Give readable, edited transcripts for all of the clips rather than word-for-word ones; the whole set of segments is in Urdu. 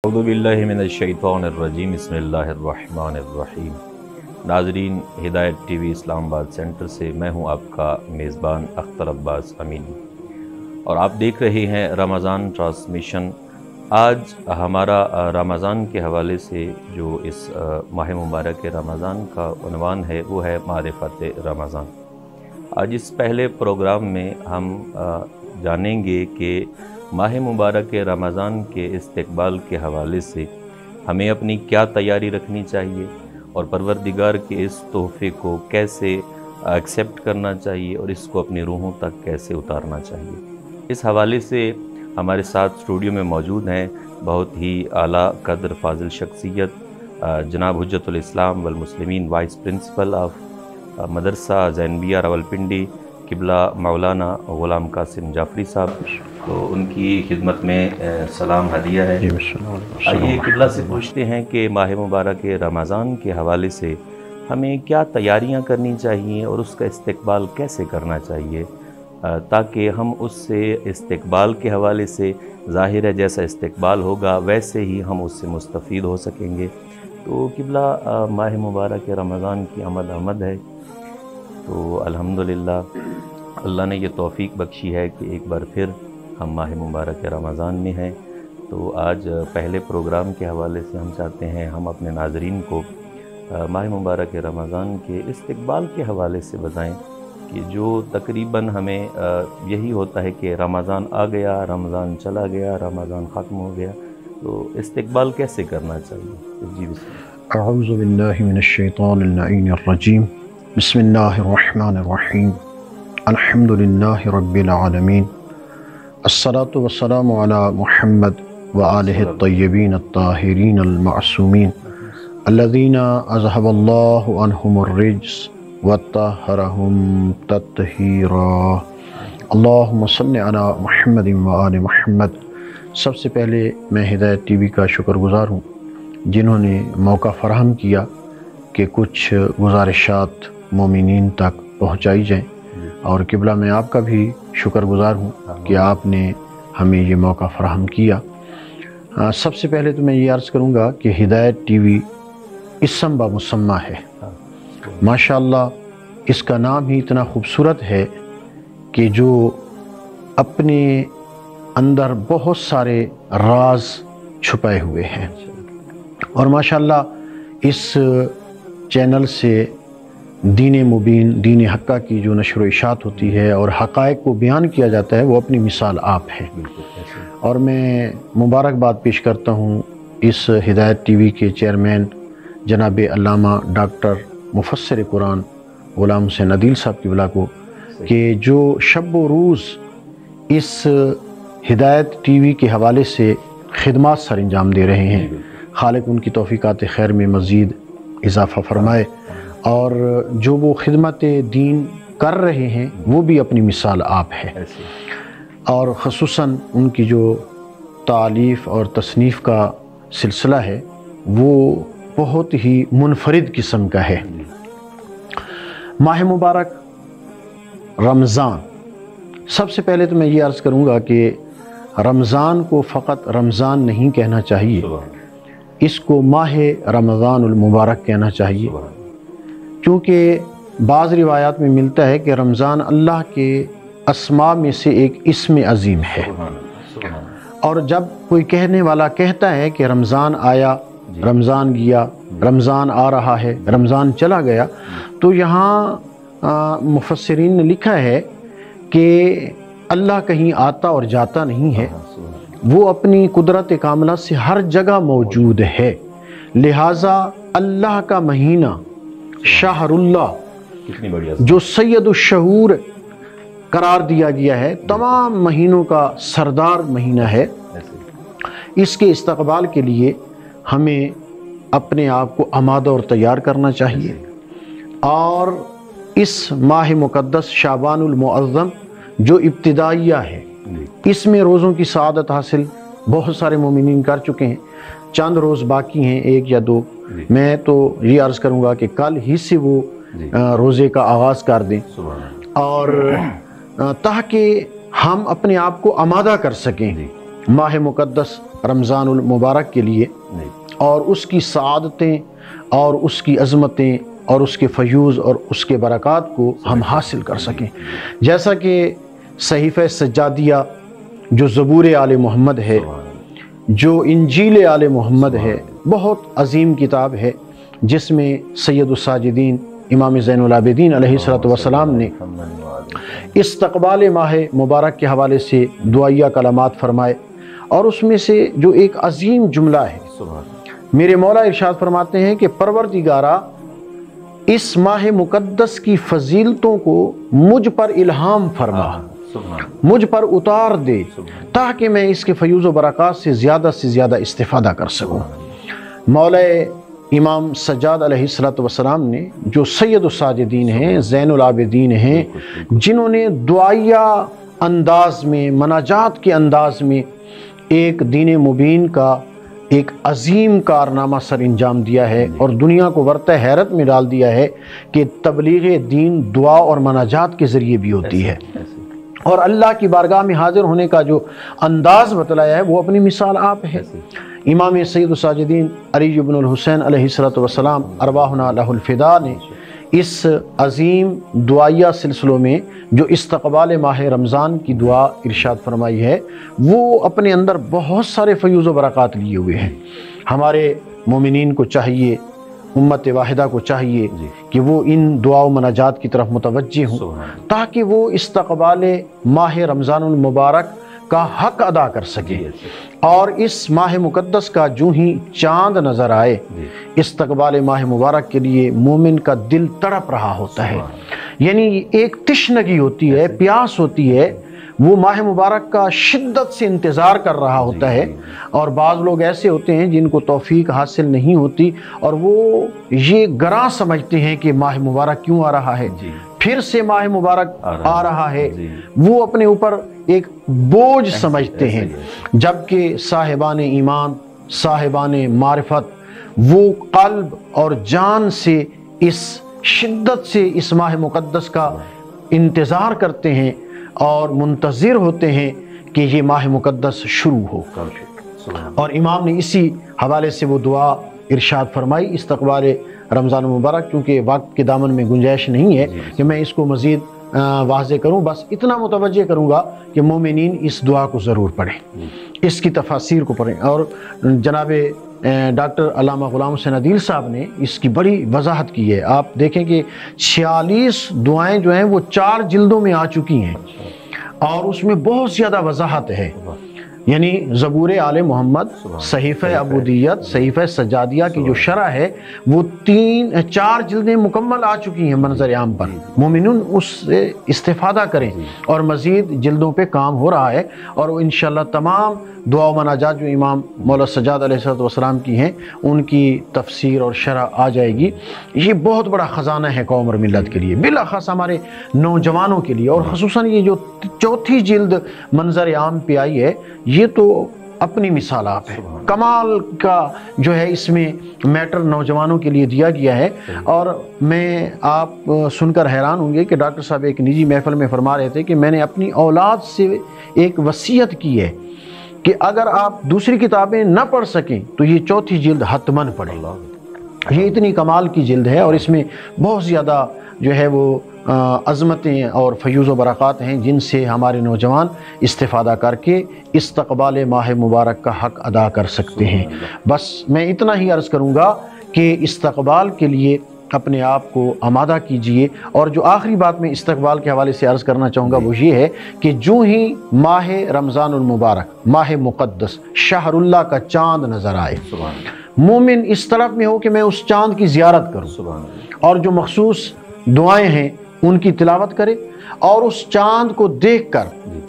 اعوذ باللہ من الشیطان الرجیم بسم اللہ الرحمن الرحیم۔ ناظرین، ہدایت ٹی وی اسلام آباد سینٹر سے میں ہوں آپ کا میزبان اختر عباس امینی، اور آپ دیکھ رہے ہیں رمضان ٹرانسمیشن۔ آج ہمارا رمضان کے حوالے سے جو اس ماہ مبارک رمضان کا عنوان ہے وہ ہے معرفت رمضان۔ آج اس پہلے پروگرام میں ہم جانیں گے کہ ماہ مبارک رمضان کے استقبال کے حوالے سے ہمیں اپنی کیا تیاری رکھنی چاہیے، اور پروردگار کے اس تحفے کو کیسے ایکسیپٹ کرنا چاہیے اور اس کو اپنی روحوں تک کیسے اتارنا چاہیے۔ اس حوالے سے ہمارے ساتھ اسٹوڈیو میں موجود ہیں بہت ہی اعلیٰ قدر فاضل شخصیت جناب حجت الاسلام والمسلمین وائس پرنسپل آف مدرسہ زینبیہ راولپنڈی قبلہ مولانا غلام قاسم جعفری صاحب، تو ان کی خدمت میں سلام ہدیہ ہے۔ آئیے قبلہ سے پوچھتے ہیں کہ ماہ مبارک رمضان کے حوالے سے ہمیں کیا تیاریاں کرنی چاہیے اور اس کا استقبال کیسے کرنا چاہیے، تاکہ ہم اس سے استقبال کے حوالے سے ظاہر ہے جیسا استقبال ہوگا ویسے ہی ہم اس سے مستفید ہو سکیں گے۔ تو قبلہ ماہ مبارک رمضان کی آمد ہے، تو الحمدللہ اللہ نے یہ توفیق بخشی ہے کہ ایک بار پھر ہم ماہ مبارک رمضان میں ہیں۔ تو آج پہلے پروگرام کے حوالے سے ہم چاہتے ہیں ہم اپنے ناظرین کو ماہ مبارک رمضان کے استقبال کے حوالے سے بتائیں کہ جو تقریباً ہمیں یہی ہوتا ہے کہ رمضان آ گیا، رمضان چلا گیا، رمضان ختم ہو گیا، تو استقبال کیسے کرنا چاہیے؟ جی بسم اللہ۔ اعوذ باللہ من الشیطان اللعین الرجیم، بسم اللہ الرحمن الرحیم، الحمد للہ رب العالمین، الصلاة والسلام علی محمد وآلہ الطیبین الطاہرین المعصومین الذین اذہب اللہ عنہم الرجس وطہرہم تطہیرا۔ اللہم صلی علی محمد وآل محمد۔ سب سے پہلے میں ہدایت ٹی وی کا شکر گزار ہوں جنہوں نے موقع فراہم کیا کہ کچھ گزارشات مومنین تک پہنچائی جائیں، اور قبلہ میں آپ کا بھی شکر گزار ہوں کہ آپ نے ہمیں یہ موقع فراہم کیا۔ سب سے پہلے تو میں یہ عرض کروں گا کہ ہدایت ٹی وی اسم با مسمہ ہے۔ ماشاءاللہ اس کا نام ہی اتنا خوبصورت ہے کہ جو اپنے اندر بہت سارے راز چھپائے ہوئے ہیں، اور ماشاءاللہ اس چینل سے دین مبین، دین حقہ کی جو نشر و اشاعت ہوتی ہے اور حقائق کو بیان کیا جاتا ہے، وہ اپنی مثال آپ ہے۔ اور میں مبارکباد پیش کرتا ہوں اس ہدایت ٹی وی کے چیئرمین جناب علامہ ڈاکٹر مفسر قرآن غلام حسین عدیل صاحب قبلہ کو، کہ جو شب و روز اس ہدایت ٹی وی کے حوالے سے خدمات سر انجام دے رہے ہیں۔ خالق ان کی توفیقات خیر میں مزید اضافہ فرمائے، اور جو وہ خدمت دین کر رہے ہیں وہ بھی اپنی مثال آپ ہے، اور خصوصاً ان کی جو تالیف اور تصنیف کا سلسلہ ہے وہ بہت ہی منفرد قسم کا ہے۔ ماہ مبارک رمضان، سب سے پہلے تو میں یہ عرض کروں گا کہ رمضان کو فقط رمضان نہیں کہنا چاہیے، اس کو ماہ رمضان المبارک کہنا چاہیے، کیونکہ بعض روایات میں ملتا ہے کہ رمضان اللہ کے اسماء میں سے ایک اسم عظیم ہے، اور جب کوئی کہنے والا کہتا ہے کہ رمضان آیا، رمضان گیا، رمضان آ رہا ہے، رمضان چلا گیا، تو یہاں مفسرین نے لکھا ہے کہ اللہ کہیں آتا اور جاتا نہیں ہے، وہ اپنی قدرت کاملہ سے ہر جگہ موجود ہے، لہٰذا اللہ کا مہینہ شہر اللہ جو سید الشہور قرار دیا گیا ہے، تمام مہینوں کا سردار مہینہ ہے، اس کے استقبال کے لیے ہمیں اپنے آپ کو آمادہ اور تیار کرنا چاہیے، اور اس ماہ مقدس شعبان المعظم جو ابتدائیہ ہے، اس میں روزوں کی سعادت حاصل بہت سارے مومنین کر چکے ہیں، چند روز باقی ہیں، ایک یا دو۔ میں تو یہ عرض کروں گا کہ کل ہی سے وہ روزے کا آغاز کر دیں، اور تاکہ ہم اپنے آپ کو آمادہ کر سکیں ماہ مقدس رمضان المبارک کے لیے اور اس کی سعادتیں اور اس کی عظمتیں اور اس کے فیوض اور اس کے برکات کو ہم حاصل کر سکیں. جیسا کہ صحیفہ سجادیہ جو زبور آل محمد ہے، جو انجیل آل محمد ہے، بہت عظیم کتاب ہے جس میں سید الساجدین امام زین العابدین علیہ السلام نے استقبال ماہ مبارک کے حوالے سے دعائیہ کلمات فرمائے، اور اس میں سے جو ایک عظیم جملہ ہے، میرے مولا ارشاد فرماتے ہیں کہ پروردگارا اس ماہ مقدس کی فضیلتوں کو مجھ پر الہام فرما، مجھ پر اتار دے، تاکہ میں اس کے فیوض و برکات سے زیادہ استفادہ کر سکوں. مولا امام سجاد علیہ السلام نے جو سید الساجدین ہیں، زین العابدین ہیں، جنہوں نے دعائیہ انداز میں، مناجات کے انداز میں ایک دین مبین کا ایک عظیم کارنامہ سر انجام دیا ہے اور دنیا کو ورطہ حیرت میں ڈال دیا ہے کہ تبلیغ دین دعا اور مناجات کے ذریعے بھی ہوتی ہے، اور اللہ کی بارگاہ میں حاضر ہونے کا جو انداز بتلایا ہے وہ اپنی مثال آپ ہے. امام سید الساجدین علی بن الحسین علیہ السلام ارواحنا لہ الفدا نے اس عظیم دعائیہ سلسلوں میں جو استقبال ماہ رمضان کی دعا ارشاد فرمائی ہے، وہ اپنے اندر بہت سارے فیوض و برکات لیے ہوئے ہیں. ہمارے مومنین کو چاہیے، امت واحدہ کو چاہیے کہ وہ ان دعا و مناجات کی طرف متوجہ ہوں تاکہ وہ استقبال ماہ رمضان المبارک کا حق ادا کر سکے. اور اس ماہ مقدس کا جو ہی چاند نظر آئے، استقبال ماہ مبارک کے لیے مومن کا دل تڑپ رہا ہوتا ہے، یعنی ایک تشنگی ہوتی ہے، پیاس ہوتی ہے، وہ ماہ مبارک کا شدت سے انتظار کر رہا ہوتا ہے. اور بعض لوگ ایسے ہوتے ہیں جن کو توفیق حاصل نہیں ہوتی اور وہ یہ گراں سمجھتے ہیں کہ ماہ مبارک کیوں آ رہا ہے، پھر سے ماہ مبارک آ رہا ہے، وہ اپنے اوپر ایک بوجھ سمجھتے ہیں. جبکہ صاحبان ایمان، صاحبان معرفت وہ قلب اور جان سے اس شدت سے اس ماہ مقدس کا انتظار کرتے ہیں اور منتظر ہوتے ہیں کہ یہ ماہ مقدس شروع ہو. اور امام نے اسی حوالے سے وہ دعا ارشاد فرمائی استقبال رمضان مبارک. کیونکہ وقت کے دامن میں گنجائش نہیں ہے کہ میں اس کو مزید واضح کروں، بس اتنا متوجہ کروں گا کہ مومنین اس دعا کو ضرور پڑھیں، اس کی تفاسیر کو پڑھیں. اور جناب ڈاکٹر علامہ غلام حسین عدیل صاحب نے اس کی بڑی وضاحت کی ہے. آپ دیکھیں کہ 46 دعائیں جو ہیں وہ 4 جلدوں میں آ چکی ہیں اور اس میں بہت زیادہ وضاحت ہے. یعنی زبور آل محمد، صحیفہ عبودیت، صحیفہ سجادیہ کی جو شرح ہے وہ 4 جلدیں مکمل آ چکی ہیں منظر عام پر. مومنون اس سے استفادہ کریں، اور مزید جلدوں پہ کام ہو رہا ہے، اور وہ انشاءاللہ تمام دعا و مناجات جو امام مولا سجاد علیہ السلام کی ہیں ان کی تفسیر اور شرح آ جائے گی. یہ بہت بڑا خزانہ ہے قوم اور ملت کے لیے، بالاخص ہمارے نوجوانوں کے لیے، اور خصوصاً یہ جو 4تھی جلد منظر عام پہ آئی ہے یہ تو اپنی مثال آپ ہے. کمال کا جو ہے اس میں میٹر نوجوانوں کے لیے دیا گیا ہے. اور میں آپ سن کر حیران ہوں گے کہ ڈاکٹر صاحب ایک نجی محفل میں فرما رہے تھے کہ میں نے اپنی اولاد سے ایک وصیت کی ہے کہ اگر آپ دوسری کتابیں نہ پڑھ سکیں تو یہ 4تھی جلد حتماً پڑھیں. یہ اتنی کمال کی جلد ہے اور اس میں بہت زیادہ جو ہے وہ عظمتیں اور فیوض و برکات ہیں جن سے ہمارے نوجوان استفادہ کر کے استقبال ماہ مبارک کا حق ادا کر سکتے ہیں. بس میں اتنا ہی عرض کروں گا کہ استقبال کے لیے اپنے آپ کو آمادہ کیجئے. اور جو آخری بات میں استقبال کے حوالے سے عرض کرنا چاہوں گا وہ یہ ہے کہ جو ہی ماہ رمضان المبارک، ماہ مقدس، شہر اللہ کا چاند نظر آئے، مومن اس طرف میں ہو کہ میں اس چاند کی زیارت کروں اور جو مخصوص دعائیں ہیں ان کی تلاوت کرے، اور اس چاند کو دیکھ کر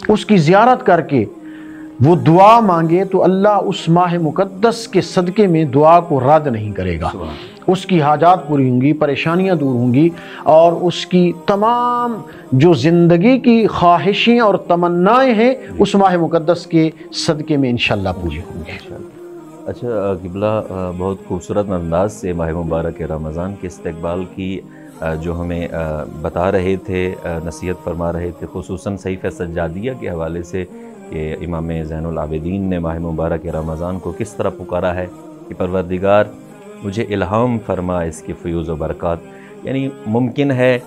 اس کی زیارت کر کے وہ دعا مانگے تو اللہ اس ماہ مقدس کے صدقے میں دعا کو رد نہیں کرے گا. اس کی حاجات پوری ہوں گی، پریشانیاں دور ہوں گی، اور اس کی تمام جو زندگی کی خواہشیں اور تمنائیں ہیں اس ماہ مقدس کے صدقے میں انشاءاللہ پوری ہوں گی. اچھا قبلہ، بہت خوبصورت انداز سے ماہ مبارک رمضان کے استقبال کی جو ہمیں بتا رہے تھے، نصیحت فرما رہے تھے، خصوصاً صحیفہ سجادیہ کے حوالے سے کہ امام زین العابدین نے ماہ مبارک رمضان کو کس طرح پکارا ہے کہ پروردگار مجھے الہام فرما اس کے فیوز و برکات. یعنی ممکن ہے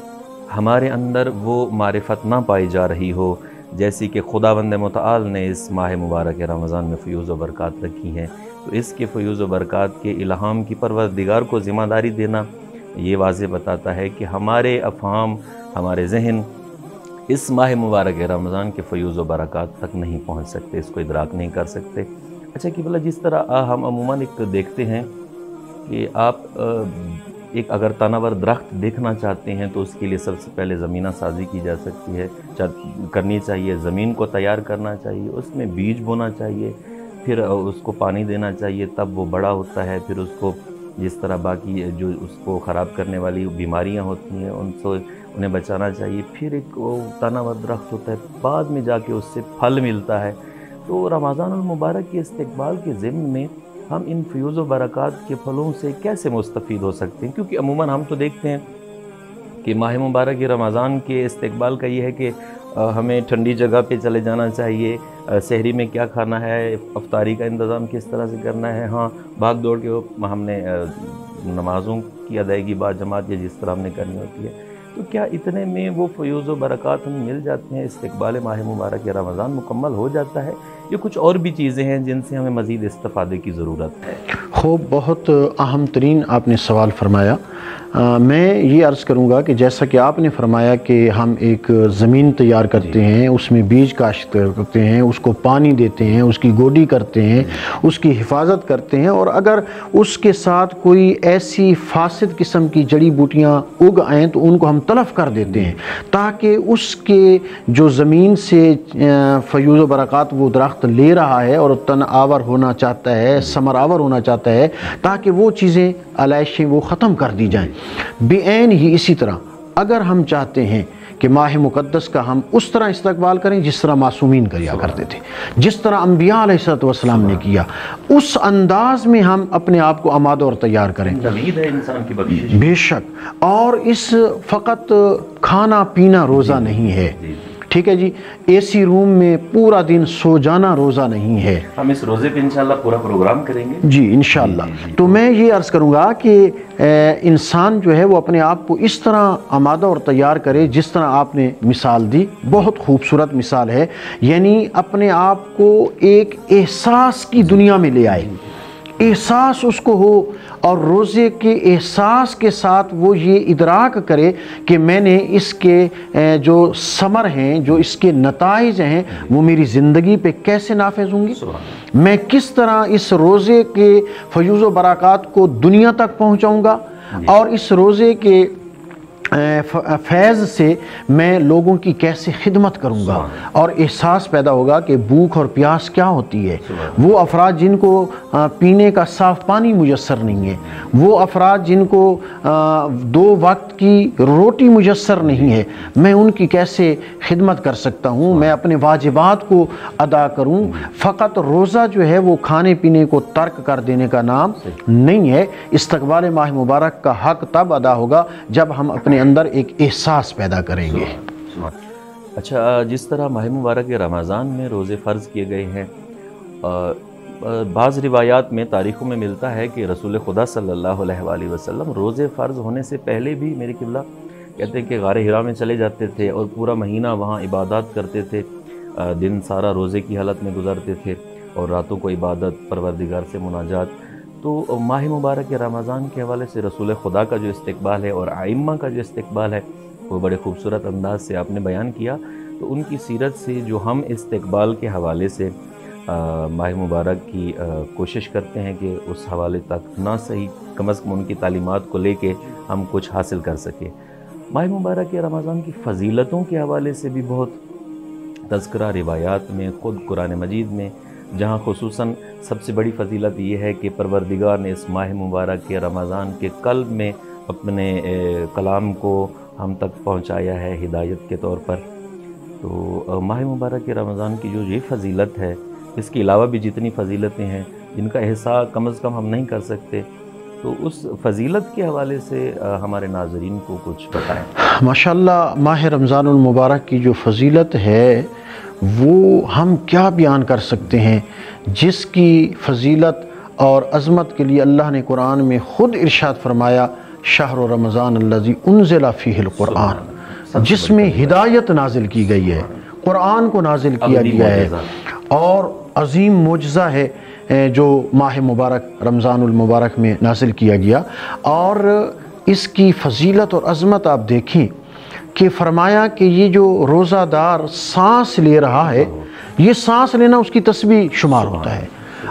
ہمارے اندر وہ معرفت نہ پائی جا رہی ہو جیسی کہ خداوند متعال نے اس ماہ مبارک رمضان میں فیوز و برکات رکھی ہیں، تو اس کے فیوز و برکات کے الہام کی پروردگار کو ذمہ داری دینا یہ واضح بتاتا ہے کہ ہمارے افہام، ہمارے ذہن اس ماہ مبارک رمضان کے فیوز و برکات تک نہیں پہنچ سکتے، اس کو ادراک نہیں کر سکتے. اچھا کہ بلا جس طرح ہم عموماً ایک دیکھتے ہیں کہ آپ ایک اگر تناور درخت دیکھنا چاہتے ہیں تو اس کے لیے سب سے پہلے زمینہ سازی کی جا سکتی ہے، کرنی چاہیے، زمین کو تیار کرنا چاہیے، اس میں بیج بونا چاہیے، پھر اس کو پانی دینا چاہیے، تب وہ بڑا ہوتا ہے. پھر اس کو جس طرح باقی جو اس کو خراب کرنے والی بیماریاں ہوتی ہیں ان سے انہیں بچانا چاہیے. پھر ایک تناور درخت ہوتا ہے، بعد میں جا کے اس سے پھل ملتا ہے. تو رمضان المبارک کے استقبال کے ضمن میں ہم ان فیوز و برکات کے پھلوں سے کیسے مستفید ہو سکتے ہیں؟ کیونکہ عموماً ہم تو دیکھتے ہیں کہ ماہ مبارک رمضان کے استقبال کا یہ ہے کہ ہمیں ٹھنڈی جگہ پہ چلے جانا چاہیے، سحری میں کیا کھانا ہے، افطاری کا انتظام کس طرح سے کرنا ہے. ہاں بھاگ دوڑ کے ہم نے نمازوں کی ادائیگی با جماعت یا جس طرح ہم نے کرنی ہوتی ہے. تو کیا اتنے میں وہ فیوز و برکات ہمیں مل جاتے ہیں، استقبال ماہ مبارک رمضان مکمل ہو جاتا ہے، یہ کچھ اور بھی چیزیں ہیں جن سے ہمیں مزید استفادے کی ضرورت ہے؟ خوب، بہت اہم ترین آپ نے سوال فرمایا. میں یہ عرض کروں گا کہ جیسا کہ آپ نے فرمایا کہ ہم ایک زمین تیار کرتے ہیں، اس میں بیج کاشت کرتے ہیں، اس کو پانی دیتے ہیں، اس کی گوڈی کرتے ہیں، اس کی حفاظت کرتے ہیں، اور اگر اس کے ساتھ کوئی ایسی فاسد قسم کی جڑی بوٹیاں اگ آئیں تو ان کو ہم تلف کر دیتے ہیں تاکہ اس کے جو زمین سے فیوز و برکات وہ درخت لے رہا ہے اور تن آور ہونا چاہتا ہے، ثمر آور ہونا چاہتا ہے، تاکہ وہ چیزیں علائشیں وہ ختم کر دی جائیں. بعین ہی اسی طرح اگر ہم چاہتے ہیں کہ ماہ مقدس کا ہم اس طرح استقبال کریں جس طرح معصومین کیا کرتے تھے، جس طرح انبیاء علیہ السلام نے کیا، اس انداز میں ہم اپنے آپ کو آمادہ اور تیار کریں. امید ہے انسان کی بخشش. بے شک. اور اس فقط کھانا پینا روزہ نہیں ہے، ٹھیک ہے جی، اے سی روم میں پورا دن سو جانا روزہ نہیں ہے. ہم اس روزے پہ انشاءاللہ پورا پروگرام کریں گے جی انشاءاللہ. تو میں یہ عرض کروں گا کہ انسان جو ہے وہ اپنے آپ کو اس طرح آمادہ اور تیار کرے جس طرح آپ نے مثال دی، بہت خوبصورت مثال ہے. یعنی اپنے آپ کو ایک احساس کی دنیا میں لے آئے، احساس اس کو ہو، اور روزے کے احساس کے ساتھ وہ یہ ادراک کرے کہ میں نے اس کے جو ثمر ہیں، جو اس کے نتائج ہیں، وہ میری زندگی پہ کیسے نافذ ہوں گے، میں کس طرح اس روزے کے فیوز و برکات کو دنیا تک پہنچاؤں گا، اور اس روزے کے فیض سے میں لوگوں کی کیسے خدمت کروں گا. اور احساس پیدا ہوگا کہ بھوک اور پیاس کیا ہوتی ہے. وہ افراد جن کو پینے کا صاف پانی میسر نہیں ہے، وہ افراد جن کو 2 وقت کی روٹی میسر نہیں ہے، میں ان کی کیسے خدمت کر سکتا ہوں، میں اپنے واجبات کو ادا کروں. فقط روزہ جو ہے وہ کھانے پینے کو ترک کر دینے کا نام نہیں ہے. استقبال ماہ مبارک کا حق تب ادا ہوگا جب ہم اپنے اندر ایک احساس پیدا کریں گے. اچھا، جس طرح ماہ مبارک رمضان میں روزے فرض کیے گئے ہیں، بعض روایات میں، تاریخوں میں ملتا ہے کہ رسول خدا صلی اللہ علیہ وآلہ وسلم روزے فرض ہونے سے پہلے بھی میرے قبلہ کہتے ہیں کہ غار حرا میں چلے جاتے تھے اور پورا مہینہ وہاں عبادات کرتے تھے. دن سارا روزے کی حالت میں گزارتے تھے اور راتوں کو عبادت، پروردگار سے مناجات. تو ماہ مبارک رمضان کے حوالے سے رسول خدا کا جو استقبال ہے اور ائمہ کا جو استقبال ہے وہ بڑے خوبصورت انداز سے آپ نے بیان کیا. تو ان کی سیرت سے جو ہم استقبال کے حوالے سے ماہ مبارک کی کوشش کرتے ہیں کہ اس حوالے تک نہ صحیح کم از کم ان کی تعلیمات کو لے کے ہم کچھ حاصل کر سکیں. ماہ مبارک رمضان کی فضیلتوں کے حوالے سے بھی بہت تذکرہ روایات میں، خود قرآن مجید میں، جہاں خصوصاً سب سے بڑی فضیلت یہ ہے کہ پروردگار نے اس ماہ مبارک کے رمضان کے قلب میں اپنے کلام کو ہم تک پہنچایا ہے ہدایت کے طور پر. تو ماہ مبارک کے رمضان کی جو یہ فضیلت ہے، اس کے علاوہ بھی جتنی فضیلتیں ہیں جن کا احساس کم از کم ہم نہیں کر سکتے، تو اس فضیلت کے حوالے سے ہمارے ناظرین کو کچھ بتائیں۔ ماشاءاللہ ماہ رمضان المبارک کی جو فضیلت ہے وہ ہم کیا بیان کر سکتے ہیں، جس کی فضیلت اور عظمت کے لیے اللہ نے قرآن میں خود ارشاد فرمایا شہر رمضان الذی انزل فیہ القرآن، جس میں ہدایت نازل کی گئی ہے، قرآن کو نازل کیا گیا ہے، اور عظیم معجزہ ہے جو ماہ مبارک رمضان المبارک میں نازل کیا گیا۔ اور اس کی فضیلت اور عظمت آپ دیکھیں کہ فرمایا کہ یہ جو روزہ دار سانس لے رہا ہے، یہ سانس لینا اس کی تسبیح شمار ہوتا ہے۔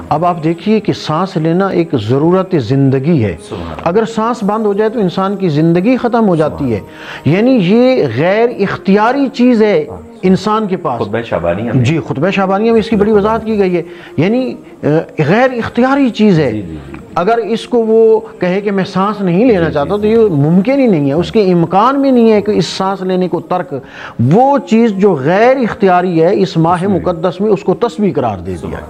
اب آپ دیکھیے کہ سانس لینا ایک ضرورت زندگی ہے، اگر سانس بند ہو جائے تو انسان کی زندگی ختم ہو جاتی ہے، یعنی یہ غیر اختیاری چیز ہے انسان کے پاس۔ خطبہ شعبانیہ میں جی خطبہ شعبانیہ میں اس کی بڑی وضاحت کی گئی ہے، یعنی غیر اختیاری چیز ہے۔ اگر اس کو وہ کہے کہ میں سانس نہیں لینا چاہتا تو یہ ممکن ہی نہیں ہے، اس کے امکان میں نہیں ہے کہ اس سانس لینے کو ترک، وہ چیز جو غیر اختیاری ہے اس ماہ مقدس میں اس کو تسبیح قرار دے دیا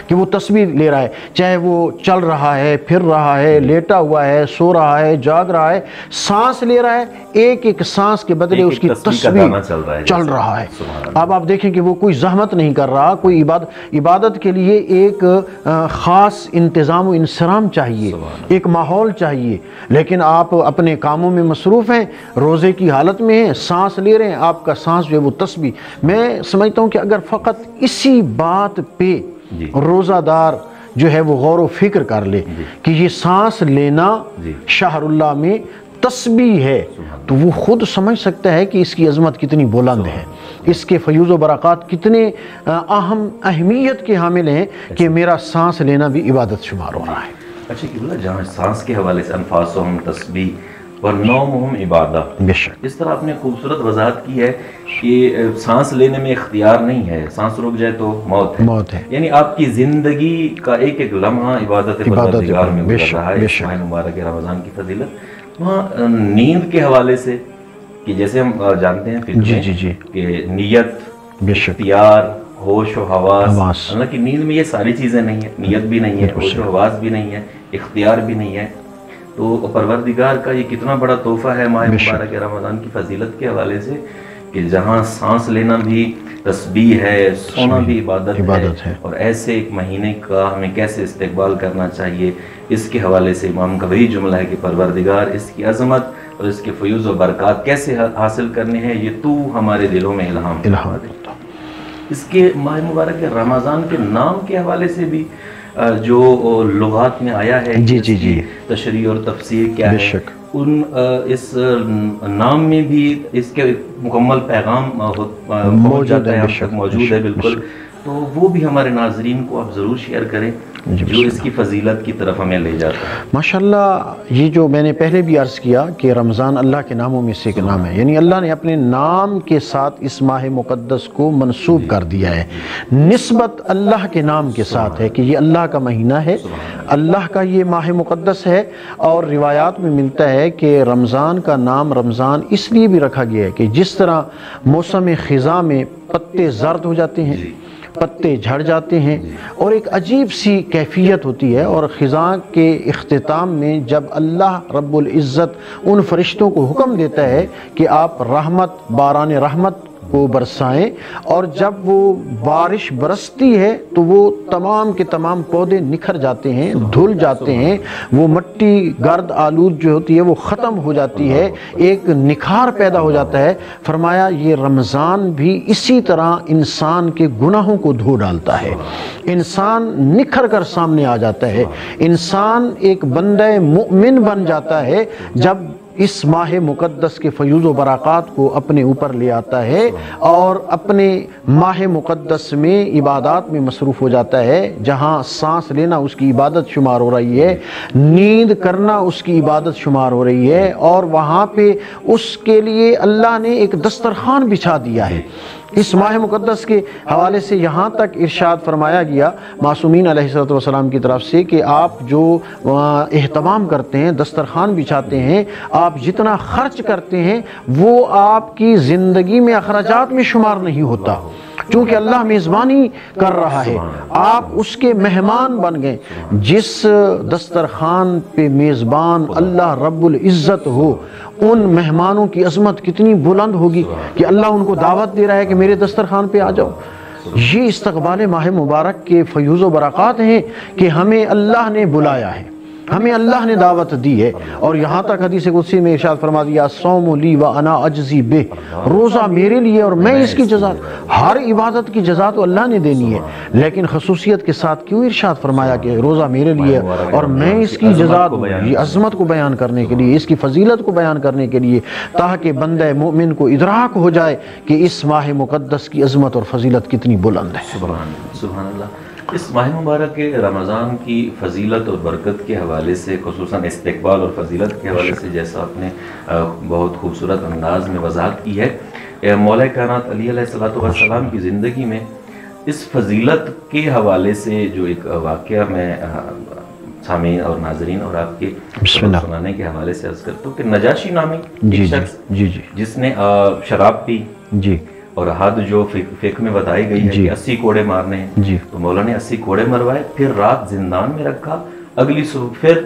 کہ وہ تسبیح لے رہا ہے، چاہے وہ چل رہا ہے، پھر رہا ہے، لیٹا ہوا ہے، سو رہا ہے، جاگ رہا ہے، سانس لے رہا ہے، ایک ایک سانس کے بدلے اس کی تسبیح چل رہا ہے۔ اب آپ دیکھیں کہ وہ کوئی زحمت نہیں کر رہا، کوئی عبادت کے لیے ایک خاص انتظام و انصرام چاہیے، ایک ماحول چاہیے، لیکن آپ اپنے کاموں میں مصروف ہیں، روزے کی حالت میں ہیں، سانس لے رہے ہیں، آپ کا سانس جو ہے وہ تسبیح۔ میں سمجھتا ہوں کہ اگر فقط اسی بات پہ روزہ دار جو ہے وہ غور و فکر کر لے کہ یہ سانس لینا شہر اللہ میں تسبیح ہے، تو وہ خود سمجھ سکتا ہے کہ اس کی عظمت کتنی بلند ہے، اس کے فیوز و برکات کتنے اہمیت کے حامل ہیں کہ میرا سانس لینا بھی عبادت شمار ہو رہا ہے۔ اچھا کہ جہاں سانس کے حوالے سے انفاسہم تسبیح ونومہم عبادہ، بے شک اس طرح آپ نے خوبصورت وضاحت کی ہے کہ سانس لینے میں اختیار نہیں ہے، سانس رک جائے تو موت ہے، یعنی آپ کی زندگی کا ایک ایک لمحہ عبادت پروردگار میں گزر رہا ہے۔ اس ماہ مبارک رمضان کی فضیلت وہاں نیند کے حوالے سے کہ جیسے ہم جانتے ہیں کہ نیت، اختیار، ہوش و حواس، اللہ کی نیند میں یہ ساری چیزیں نہیں ہیں، نیت بھی نہیں ہے، ہوش و حواس بھی نہیں ہے، اختیار بھی نہیں ہے، تو پروردگار کا یہ کتنا بڑا تحفہ ہے ماہ مبارک رمضان کی فضیلت کے حوالے سے کہ جہاں سانس لینا بھی تسبیح ہے، سونا بھی عبادت ہے، اور ایسے ایک مہینے کا ہمیں کیسے استقبال کرنا چاہیے، اس کے حوالے سے امام کا وہی جملہ ہے کہ پروردگار اس کی عظمت اور اس کے فیوز و برکات کیسے حاصل کرنے ہیں یہ تو ہمارے دلوں میں الہام کرتا۔ اس کے ماہ مبارک رمضان کے نام کے حوالے سے بھی جو لغات میں آیا ہے تشریح اور تفسیر کیا ہے، اس نام میں بھی اس کے مکمل پیغام موجود ہے بالکل، تو وہ بھی ہمارے ناظرین کو آپ ضرور شیئر کریں جو اس کی فضیلت کی طرف ہمیں لے جاتا ہے۔ ماشاءاللہ یہ جو میں نے پہلے بھی عرض کیا کہ رمضان اللہ کے ناموں میں سے ایک نام ہے، یعنی اللہ نے اپنے نام کے ساتھ اس ماہ مقدس کو منسوب کر دیا ہے، نسبت اللہ کے نام کے ساتھ ہے کہ یہ اللہ کا مہینہ ہے، اللہ کا یہ ماہ مقدس ہے۔ اور روایات میں ملتا ہے کہ رمضان کا نام رمضان اس لیے بھی رکھا گیا ہے کہ جس طرح موسم خزاں میں پتے زرد ہو جاتے ہیں، پتے جھڑ جاتے ہیں اور ایک عجیب سی کیفیت ہوتی ہے، اور خزاں کے اختتام میں جب اللہ رب العزت ان فرشتوں کو حکم دیتا ہے کہ آپ رحمت، باران رحمت کو برسائیں، اور جب وہ بارش برستی ہے تو وہ تمام کے تمام پودے نکھر جاتے ہیں، دھل جاتے ہیں، وہ مٹی گرد آلود جو ہوتی ہے وہ ختم ہو جاتی ہے، ایک نکھار پیدا ہو جاتا ہے۔ فرمایا یہ رمضان بھی اسی طرح انسان کے گناہوں کو دھو ڈالتا ہے، انسان نکھر کر سامنے آ جاتا ہے، انسان ایک بندہ مؤمن بن جاتا ہے جب اس ماہ مقدس کے فیوز و برکات کو اپنے اوپر لے آتا ہے اور اپنے ماہ مقدس میں عبادات میں مصروف ہو جاتا ہے، جہاں سانس لینا اس کی عبادت شمار ہو رہی ہے، نیند کرنا اس کی عبادت شمار ہو رہی ہے، اور وہاں پہ اس کے لیے اللہ نے ایک دسترخوان بچھا دیا ہے۔ اس ماہ مقدس کے حوالے سے یہاں تک ارشاد فرمایا گیا معصومین علیہ السلام کی طرف سے کہ آپ جو اہتمام کرتے ہیں، دسترخوان بچھاتے ہیں، آپ جتنا خرچ کرتے ہیں وہ آپ کی زندگی میں اخراجات میں شمار نہیں ہوتا، چونکہ اللہ میزبانی کر رہا ہے، آپ اس کے مہمان بن گئے۔ جس دسترخوان پہ میزبان اللہ رب العزت ہو، ان مہمانوں کی عظمت کتنی بلند ہوگی کہ اللہ ان کو دعوت دے رہا ہے کہ میرے دسترخوان پہ آ جاؤ۔ یہ استقبال ماہ مبارک کے فیوز و برکات ہیں کہ ہمیں اللہ نے بلایا ہے، ہمیں اللہ نے دعوت دی ہے۔ اور یہاں تک حدیث قدسی میں ارشاد فرما دیا، الصوم لی وانا اجزی بہ، روزہ میرے لیے اور میں اس کی جزا، ہر عبادت کی جزا تو اللہ نے دینی ہے، لیکن خصوصیت کے ساتھ کیوں ارشاد فرمایا کہ روزہ میرے لیے اور میں اس کی جزا، یہ عظمت کو بیان کرنے کے لیے، اس کی فضیلت کو بیان کرنے کے لیے، تاکہ بندہ مومن کو ادراک ہو جائے کہ اس ماہ مقدس کی عظمت اور فضیلت کتنی بلند ہے۔ سبحان اللہ۔ اس ماہ مبارک کے رمضان کی فضیلت اور برکت کے حوالے سے، خصوصاً استقبال اور فضیلت کے حوالے سے، جیسا آپ نے بہت خوبصورت انداز میں وضاحت کی ہے، مولا کائنات علی علیہ السلام کی زندگی میں اس فضیلت کے حوالے سے جو ایک واقعہ میں سامعین اور ناظرین اور آپ کے سنانے کے حوالے سے عرض کرتا ہوں کہ نجاشی نامی ایک شخص جس نے شراب پی اور حد جو فقہ میں بتائی گئی ہے کہ 80 کوڑے مارنے ہیں، تو مولا نے 80 کوڑے مروائے، پھر رات زندان میں رکھا، اگلی صبح پھر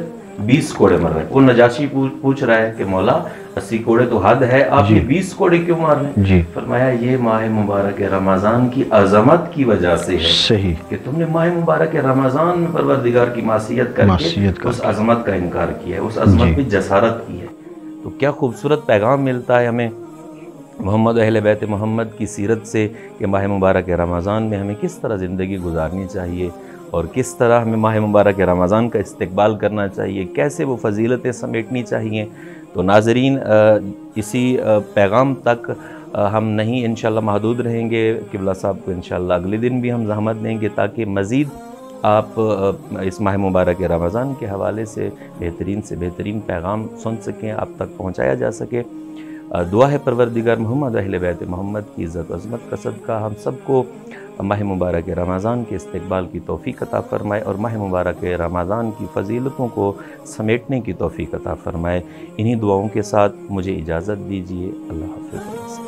20 کوڑے مروائے۔ وہ نجاشی پوچھ رہا ہے کہ مولا 80 کوڑے تو حد ہے، آپ یہ 20 کوڑے کیوں مار رہے ہیں؟ فرمایا یہ ماہ مبارک رمضان کی عظمت کی وجہ سے ہے کہ تم نے ماہ مبارک رمضان میں پروردگار کی معصیت کر کے اس عظمت کا انکار کیا ہے، اس عظمت پہ جسارت کی ہے۔ تو کیا خوبصورت پیغام ملتا ہے ہمیں محمد اہل بیت محمد کی سیرت سے کہ ماہ مبارک رمضان میں ہمیں کس طرح زندگی گزارنی چاہیے اور کس طرح ہمیں ماہ مبارک رمضان کا استقبال کرنا چاہیے، کیسے وہ فضیلتیں سمیٹنی چاہیے۔ تو ناظرین، اسی پیغام تک ہم نہیں انشاءاللہ محدود رہیں گے، قبلہ صاحب کو انشاءاللہ اگلے دن بھی ہم زحمت دیں گے تاکہ مزید آپ اس ماہ مبارک رمضان کے حوالے سے بہترین پیغام سن سکیں، آپ تک پہنچایا جا سکے۔ دعا ہے پروردگار محمد اہل بیت محمد کی عزت و عظمت کا صدقہ ہم سب کو ماہ مبارک رمضان کے استقبال کی توفیق عطا فرمائے اور ماہ مبارک رمضان کی فضیلتوں کو سمیٹنے کی توفیق عطا فرمائے۔ انہی دعاؤں کے ساتھ مجھے اجازت دیجیے۔ اللہ حافظ۔